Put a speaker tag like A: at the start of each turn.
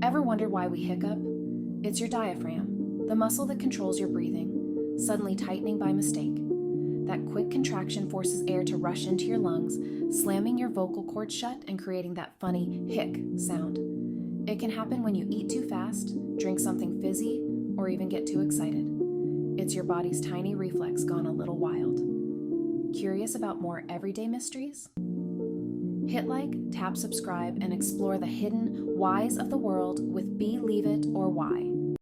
A: Ever wonder why we hiccup? It's your diaphragm, the muscle that controls your breathing, suddenly tightening by mistake. That quick contraction forces air to rush into your lungs, slamming your vocal cords shut and creating that funny hic sound. It can happen when you eat too fast, drink something fizzy, or even get too excited. It's your body's tiny reflex gone a little wild. Curious about more everyday mysteries? Hit like, tap subscribe, and explore the hidden whys of the world with Be Leave It or Why.